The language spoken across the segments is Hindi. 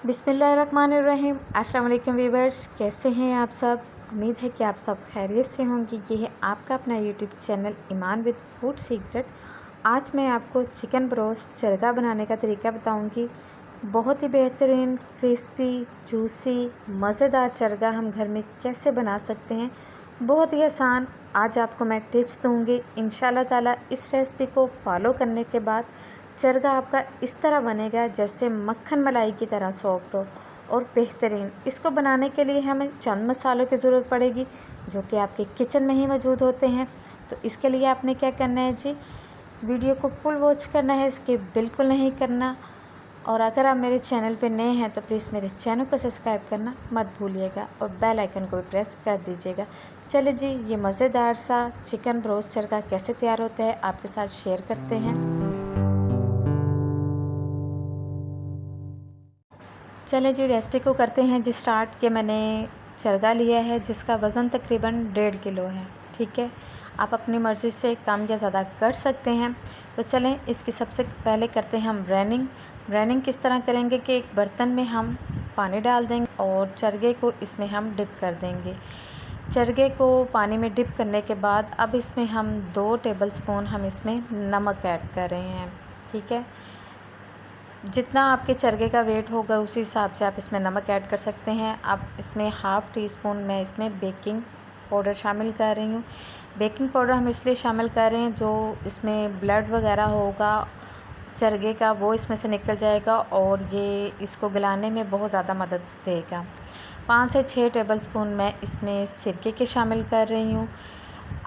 बिस्मिल्लाहिर्रहमानिर्रहीम। अस्सलाम वालेकुम व्यूअर्स, कैसे हैं आप सब। उम्मीद है कि आप सब खैरियत से होंगे। ये है आपका अपना YouTube channel Iman with food secret. आज मैं आपको चिकन ब्रोस्ट चरगा बनाने का तरीका बताऊंगी। बहुत ही बेहतरीन, क्रिस्पी, जूसी, मज़ेदार चरगा हम घर में कैसे बना सकते हैं, बहुत ही आसान। आज आपको मैं टिप्स दूंगी। इंशाल्लाह ताला इस रेसिपी को फॉलो करने के बाद चरगा आपका इस तरह बनेगा जैसे मक्खन मलाई की तरह सॉफ्ट हो और बेहतरीन। इसको बनाने के लिए हमें चंद मसालों की ज़रूरत पड़ेगी जो कि आपके किचन में ही मौजूद होते हैं। तो इसके लिए आपने क्या करना है जी, वीडियो को फुल वॉच करना है, स्किप बिल्कुल नहीं करना। और अगर आप मेरे चैनल पे नए हैं तो प्लीज़ मेरे चैनल को सब्सक्राइब करना मत भूलिएगा और बेल आइकन को भी प्रेस कर दीजिएगा। चलिए जी, ये मज़ेदार सा चिकन ब्रोस्ट चरगा कैसे तैयार होता है आपके साथ शेयर करते हैं। चलिए जी, रेसिपी को करते हैं जी स्टार्ट। ये मैंने चरगा लिया है जिसका वज़न तकरीबन 1.5 किलो है। ठीक है, आप अपनी मर्ज़ी से कम या ज़्यादा कर सकते हैं। तो चलें, इसकी सबसे पहले करते हैं हम ब्रेनिंग किस तरह करेंगे कि एक बर्तन में हम पानी डाल देंगे और चरगे को इसमें हम डिप कर देंगे। चरगे को पानी में डिप करने के बाद अब इसमें हम 2 टेबलस्पून हम इसमें नमक ऐड कर रहे हैं। ठीक है, जितना आपके चरगे का वेट होगा उसी हिसाब से आप इसमें नमक ऐड कर सकते हैं। अब इसमें हाफ़ टी स्पून मैं इसमें बेकिंग पाउडर शामिल कर रही हूँ। बेकिंग पाउडर हम इसलिए शामिल कर रहे हैं, जो इसमें ब्लड वगैरह होगा चरगे का वो इसमें से निकल जाएगा और ये इसको गलाने में बहुत ज़्यादा मदद देगा। 5 से 6 टेबलस्पून मैं इसमें सिरके के शामिल कर रही हूँ।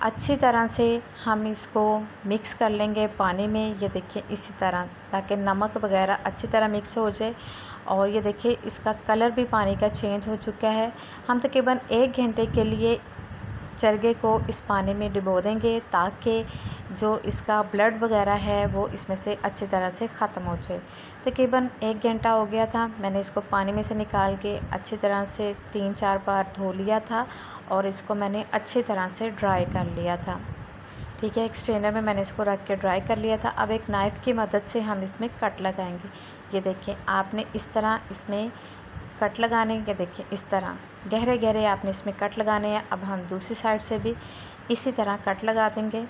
अच्छी तरह से हम इसको मिक्स कर लेंगे पानी में। ये देखिए इसी तरह, ताकि नमक वगैरह अच्छी तरह मिक्स हो जाए। और ये देखिए इसका कलर भी पानी का चेंज हो चुका है। हम तकरीबन 1 घंटे के लिए चरगे को इस पानी में डुबो देंगे ताकि जो इसका ब्लड वगैरह है वो इसमें से अच्छी तरह से ख़त्म हो जाए। तकरीबन 1 घंटा हो गया था। मैंने इसको पानी में से निकाल के अच्छी तरह से 3-4 बार धो लिया था और इसको मैंने अच्छी तरह से ड्राई कर लिया था। ठीक है, एक स्ट्रेनर में मैंने इसको रख के ड्राई कर लिया था। अब एक नाइफ़ की मदद से हम इसमें कट लगाएंगे। ये देखिए आपने इस तरह इसमें कट लगाने, ये देखिए इस तरह गहरे गहरे आपने इसमें कट लगाने हैं। अब हम दूसरी साइड से भी इसी तरह कट लगा देंगे।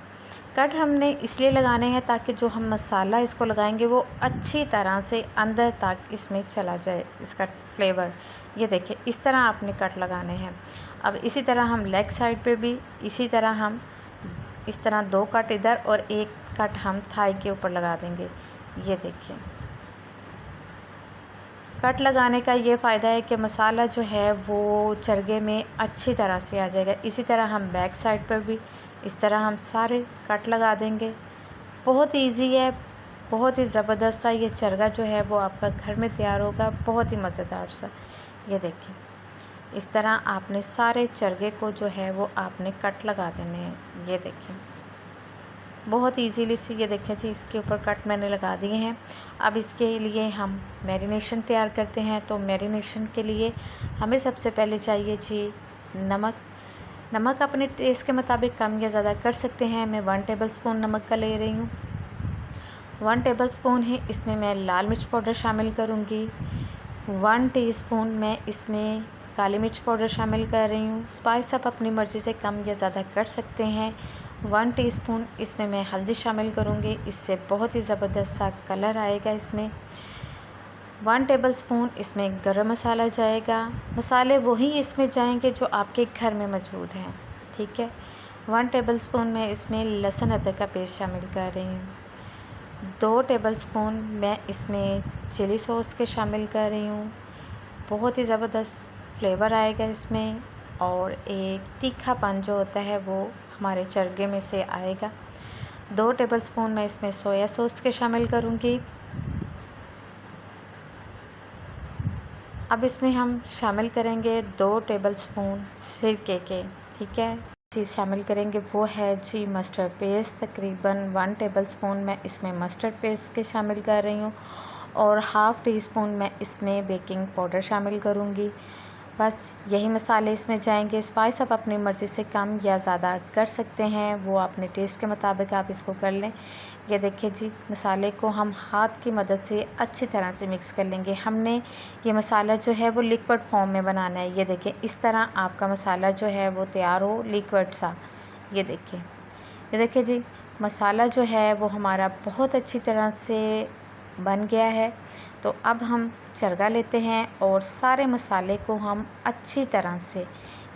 कट हमने इसलिए लगाने हैं ताकि जो हम मसाला इसको लगाएंगे वो अच्छी तरह से अंदर तक इसमें चला जाए, इसका फ्लेवर। ये देखिए इस तरह आपने कट लगाने हैं। अब इसी तरह हम लेग साइड पे भी इसी तरह हम इस तरह 2 कट इधर और 1 कट हम थाई के ऊपर लगा देंगे। ये देखिए कट लगाने का ये फ़ायदा है कि मसाला जो है वो चरगे में अच्छी तरह से आ जाएगा। इसी तरह हम बैक साइड पर भी इस तरह हम सारे कट लगा देंगे। बहुत इजी है, बहुत ही ज़बरदस्त सा ये चरगा जो है वो आपका घर में तैयार होगा, बहुत ही मज़ेदार सा। ये देखिए इस तरह आपने सारे चरगे को जो है वो आपने कट लगा देने हैं। ये देखिए बहुत इजीली से, ये देखिए जी इसके ऊपर कट मैंने लगा दिए हैं। अब इसके लिए हम मैरिनेशन तैयार करते हैं। तो मैरिनेशन के लिए हमें सबसे पहले चाहिए जी नमक अपने टेस्ट के मुताबिक कम या ज़्यादा कर सकते हैं। मैं 1 टेबलस्पून नमक का ले रही हूँ। 1 टेबलस्पून है इसमें मैं लाल मिर्च पाउडर शामिल करूँगी। 1 टीस्पून मैं इसमें काली मिर्च पाउडर शामिल कर रही हूँ। स्पाइस आप अपनी मर्ज़ी से कम या ज़्यादा कर सकते हैं। 1 टीस्पून इसमें मैं हल्दी शामिल करूँगी, इससे बहुत ही ज़बरदस्त सा कलर आएगा इसमें। 1 टेबलस्पून इसमें गरम मसाला जाएगा। मसाले वही इसमें जाएंगे जो आपके घर में मौजूद हैं। ठीक है, 1 टेबलस्पून मैं इसमें लहसुन अदरक का पेस्ट शामिल कर रही हूँ। 2 टेबलस्पून मैं इसमें चिली सॉस के शामिल कर रही हूँ। बहुत ही ज़बरदस्त फ्लेवर आएगा इसमें और एक तीखापन जो होता है वो हमारे चरगे में से आएगा। 2 टेबलस्पून मैं इसमें सोया सॉस के शामिल करूँगी। अब इसमें हम शामिल करेंगे 2 टेबलस्पून सिरके के। ठीक है, चीज़ शामिल करेंगे वो है जी मस्टर्ड पेस्ट। तकरीबन 1 टेबलस्पून मैं इसमें मस्टर्ड पेस्ट के शामिल कर रही हूँ और हाफ़ टी स्पून मैं इसमें बेकिंग पाउडर शामिल करूँगी। बस यही मसाले इसमें जाएंगे। स्पाइस आप अपनी मर्ज़ी से कम या ज़्यादा कर सकते हैं, वो अपने टेस्ट के मुताबिक आप इसको कर लें। ये देखिए जी, मसाले को हम हाथ की मदद से अच्छी तरह से मिक्स कर लेंगे। हमने ये मसाला जो है वो लिक्विड फॉर्म में बनाना है। ये देखिए, इस तरह आपका मसाला जो है वो तैयार हो, लिक्विड सा। ये देखिए जी, मसाला जो है वो हमारा बहुत अच्छी तरह से बन गया है। तो अब हम चरगा लेते हैं और सारे मसाले को हम अच्छी तरह से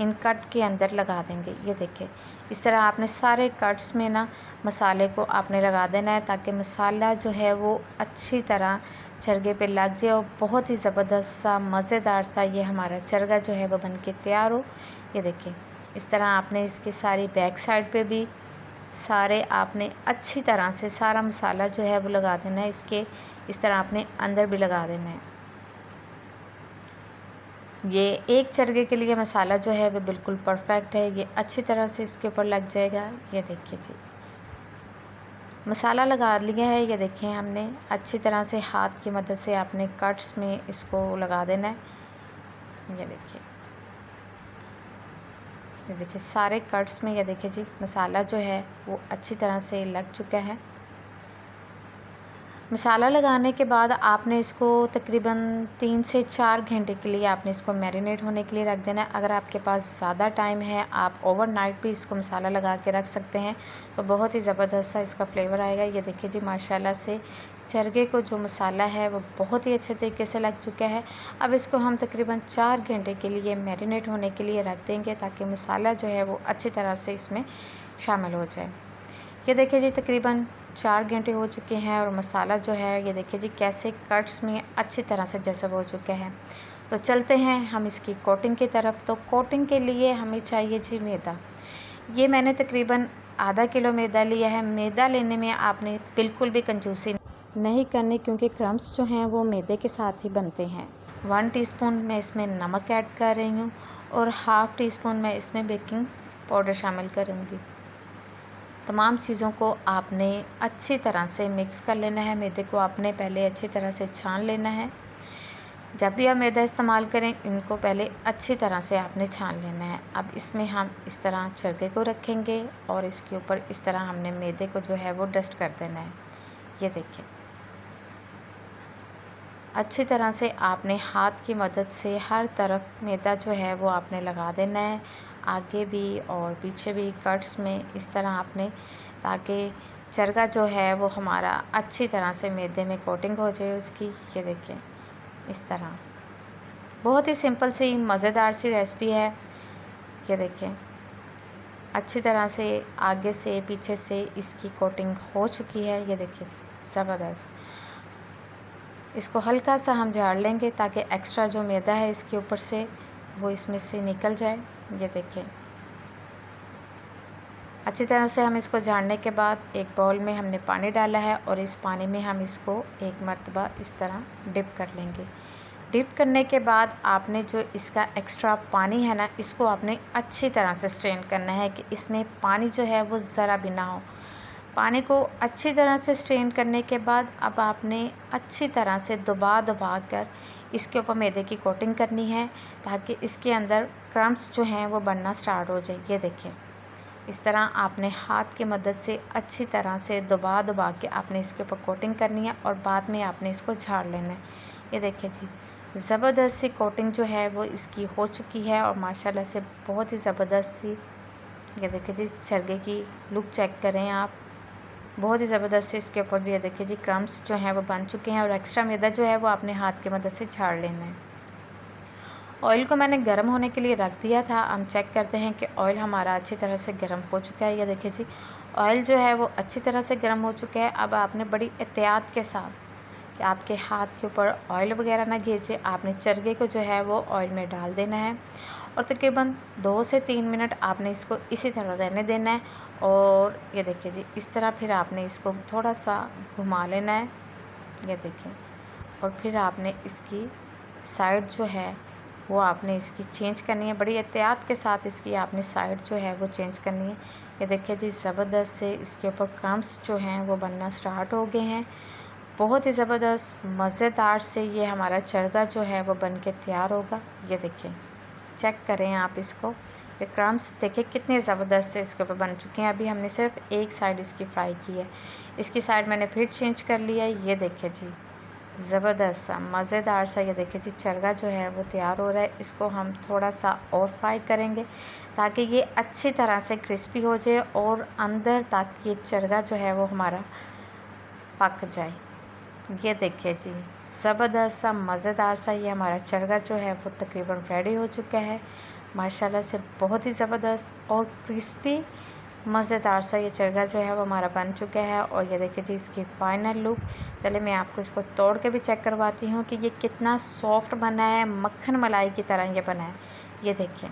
इन कट के अंदर लगा देंगे। ये देखिए, इस तरह आपने सारे कट्स में ना मसाले को आपने लगा देना है, ताकि मसाला जो है वो अच्छी तरह चरगे पे लग जाए और बहुत ही ज़बरदस्त सा मज़ेदार सा ये हमारा चरगा जो है वो बन के तैयार हो। ये देखिए, इस तरह आपने इसकी सारी बैक साइड पे भी सारे आपने अच्छी तरह से सारा मसाला जो है वो लगा देना है। इसके इस तरह आपने अंदर भी लगा देना है। ये एक चरगे के लिए मसाला जो है वो बिल्कुल परफेक्ट है। ये अच्छी तरह से इसके ऊपर लग जाएगा। ये देखिए जी, मसाला लगा लिया है। ये देखें, हमने अच्छी तरह से हाथ की मदद से आपने कट्स में इसको लगा देना है। ये देखिए सारे कट्स में ये देखिए जी, मसाला जो है वो अच्छी तरह से लग चुका है। मसाला लगाने के बाद आपने इसको तकरीबन 3 से 4 घंटे के लिए आपने इसको मैरिनेट होने के लिए रख देना है। अगर आपके पास ज़्यादा टाइम है, आप ओवरनाइट भी इसको मसाला लगा के रख सकते हैं, तो बहुत ही ज़बरदस्त सा इसका फ्लेवर आएगा। ये देखिए जी, माशाल्लाह से चरगे को जो मसाला है वो बहुत ही अच्छे तरीके से लग चुका है। अब इसको हम तकरीबन 4 घंटे के लिए मैरिनेट होने के लिए रख देंगे, ताकि मसाला जो है वो अच्छी तरह से इसमें शामिल हो जाए। ये देखिए जी, तकरीबन 4 घंटे हो चुके हैं और मसाला जो है ये देखिए जी कैसे कट्स में अच्छी तरह से जज़ब हो चुका है। तो चलते हैं हम इसकी कोटिंग की तरफ। तो कोटिंग के लिए हमें चाहिए जी मैदा। ये मैंने तकरीबन आधा किलो मैदा लिया है। मैदा लेने में आपने बिल्कुल भी कंजूसी नहीं करनी, क्योंकि क्रम्स जो हैं वो मैदे के साथ ही बनते हैं। 1 टीस्पून मैं इसमें नमक ऐड कर रही हूँ और हाफ़ टी स्पून मैं इसमें बेकिंग पाउडर शामिल करूँगी। तमाम चीज़ों को आपने अच्छी तरह से मिक्स कर लेना है। मैदे को आपने पहले अच्छी तरह से छान लेना है। जब भी आप मैदा इस्तेमाल करें, इनको पहले अच्छी तरह से आपने छान लेना है। अब इसमें हम इस तरह चरगे को रखेंगे और इसके ऊपर इस तरह हमने मैदे को जो है वो डस्ट कर देना है। ये देखिए, अच्छी तरह से आपने हाथ की मदद से हर तरफ मैदा जो है वो आपने लगा देना है, आगे भी और पीछे भी कट्स में इस तरह आपने, ताकि चरगा जो है वो हमारा अच्छी तरह से मैदे में कोटिंग हो जाए उसकी। ये देखिए, इस तरह बहुत ही सिंपल सी मज़ेदार सी रेसिपी है। ये देखिए, अच्छी तरह से आगे से पीछे से इसकी कोटिंग हो चुकी है। ये देखिए, ज़बरदस्त। इसको हल्का सा हम झाड़ लेंगे, ताकि एक्स्ट्रा जो मैदा है इसके ऊपर से वो इसमें से निकल जाए। ये देखिए, अच्छी तरह से हम इसको झाड़ने के बाद एक बाउल में हमने पानी डाला है और इस पानी में हम इसको एक मरतबा इस तरह डिप कर लेंगे। डिप करने के बाद आपने जो इसका एक्स्ट्रा पानी है ना, इसको आपने अच्छी तरह से स्ट्रेन करना है कि इसमें पानी जो है वो ज़रा भी ना हो। पानी को अच्छी तरह से स्ट्रेन करने के बाद अब आपने अच्छी तरह से दबा कर इसके ऊपर मैदे की कोटिंग करनी है, ताकि इसके अंदर क्रम्स जो हैं वो बनना स्टार्ट हो जाए। ये देखिए, इस तरह आपने हाथ की मदद से अच्छी तरह से दबा के आपने इसके ऊपर कोटिंग करनी है और बाद में आपने इसको झाड़ लेना है। ये देखिए जी, ज़बरदस्त सी कोटिंग जो है वो इसकी हो चुकी है और माशाल्लाह से बहुत ही ज़बरदस्त सी, ये देखिए जी, चरगे की लुक चेक करें आप, बहुत ही ज़बरदस्त से इसके ऊपर ये देखिए जी क्रम्स जो हैं वो बन चुके हैं और एक्स्ट्रा मैदा जो है वो आपने हाथ की मदद से झाड़ लेना है। ऑयल को मैंने गर्म होने के लिए रख दिया था। हम चेक करते हैं कि ऑयल हमारा अच्छी तरह से गर्म हो चुका है। ये देखिए जी, ऑयल जो है वो अच्छी तरह से गर्म हो चुका है। अब आपने बड़ी एहतियात के साथ, कि आपके हाथ के ऊपर ऑयल वगैरह ना गिरे, आपने चरगे को जो है वो ऑयल में डाल देना है और तकरीबन 2 से 3 मिनट आपने इसको इसी तरह रहने देना है। और ये देखिए जी, इस तरह फिर आपने इसको थोड़ा सा घुमा लेना है। ये देखिए, और फिर आपने इसकी साइड जो है वो आपने इसकी चेंज करनी है। बड़ी एहतियात के साथ इसकी आपने साइड जो है वो चेंज करनी है। ये देखिए जी, ज़बरदस्त से इसके ऊपर क्रम्स जो हैं वो बनना स्टार्ट हो गए हैं। बहुत ही ज़बरदस्त मज़ेदार से ये हमारा चरगा जो है वो बन के तैयार होगा। ये देखिए, चेक करें आप इसको, ये क्रम्स देखिए कितने ज़बरदस्त से इसके ऊपर बन चुके हैं। अभी हमने सिर्फ एक साइड इसकी फ्राई की है, इसकी साइड मैंने फिर चेंज कर लिया है। ये देखिए जी ज़बरदस्त सा मज़ेदार सा ये देखिए जी चरगा जो है वो तैयार हो रहा है। इसको हम थोड़ा सा और फ्राई करेंगे ताकि ये अच्छी तरह से क्रिस्पी हो जाए और अंदर तक ये चरगा जो है वो हमारा पक जाए। ये देखिए जी ज़बरदस्त सा मज़ेदार सा ये हमारा चरगा जो है वो तकरीबन रेडी हो चुका है। माशाल्लाह से बहुत ही ज़बरदस्त और क्रिस्पी मज़ेदार सा ये चरगा जो है वो हमारा बन चुका है। और ये देखिए जी इसकी फ़ाइनल लुक। चले मैं आपको इसको तोड़ के भी चेक करवाती हूँ कि ये कितना सॉफ्ट बना है, मक्खन मलाई की तरह ये बना है। ये देखिए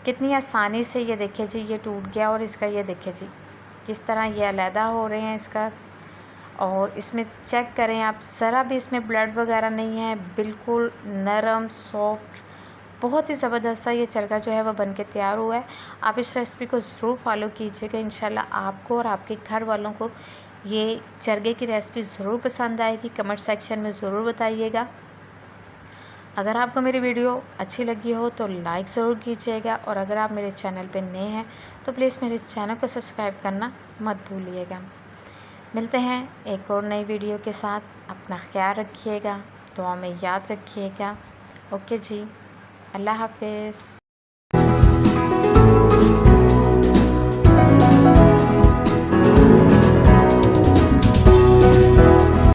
कितनी आसानी से ये देखिए जी ये टूट गया और इसका ये देखिए जी किस तरह ये अलहदा हो रहे हैं इसका। और इसमें चेक करें आप, ज़रा भी इसमें ब्लड वगैरह नहीं है, बिल्कुल नरम सॉफ्ट बहुत ही ज़बरदस्त सा ये चरगा जो है वो बन के तैयार हुआ है। आप इस रेसिपी को ज़रूर फॉलो कीजिएगा, इंशाल्लाह आपको और आपके घर वालों को ये चरगे की रेसिपी ज़रूर पसंद आएगी। कमेंट सेक्शन में ज़रूर बताइएगा। अगर आपको मेरी वीडियो अच्छी लगी हो तो लाइक ज़रूर कीजिएगा, और अगर आप मेरे चैनल पर नए हैं तो प्लीज़ मेरे चैनल को सब्सक्राइब करना मत भूलिएगा। मिलते हैं एक और नई वीडियो के साथ। अपना ख्याल रखिएगा, दुआ में याद रखिएगा। ओके जी, अल्लाह हाफ़िज़।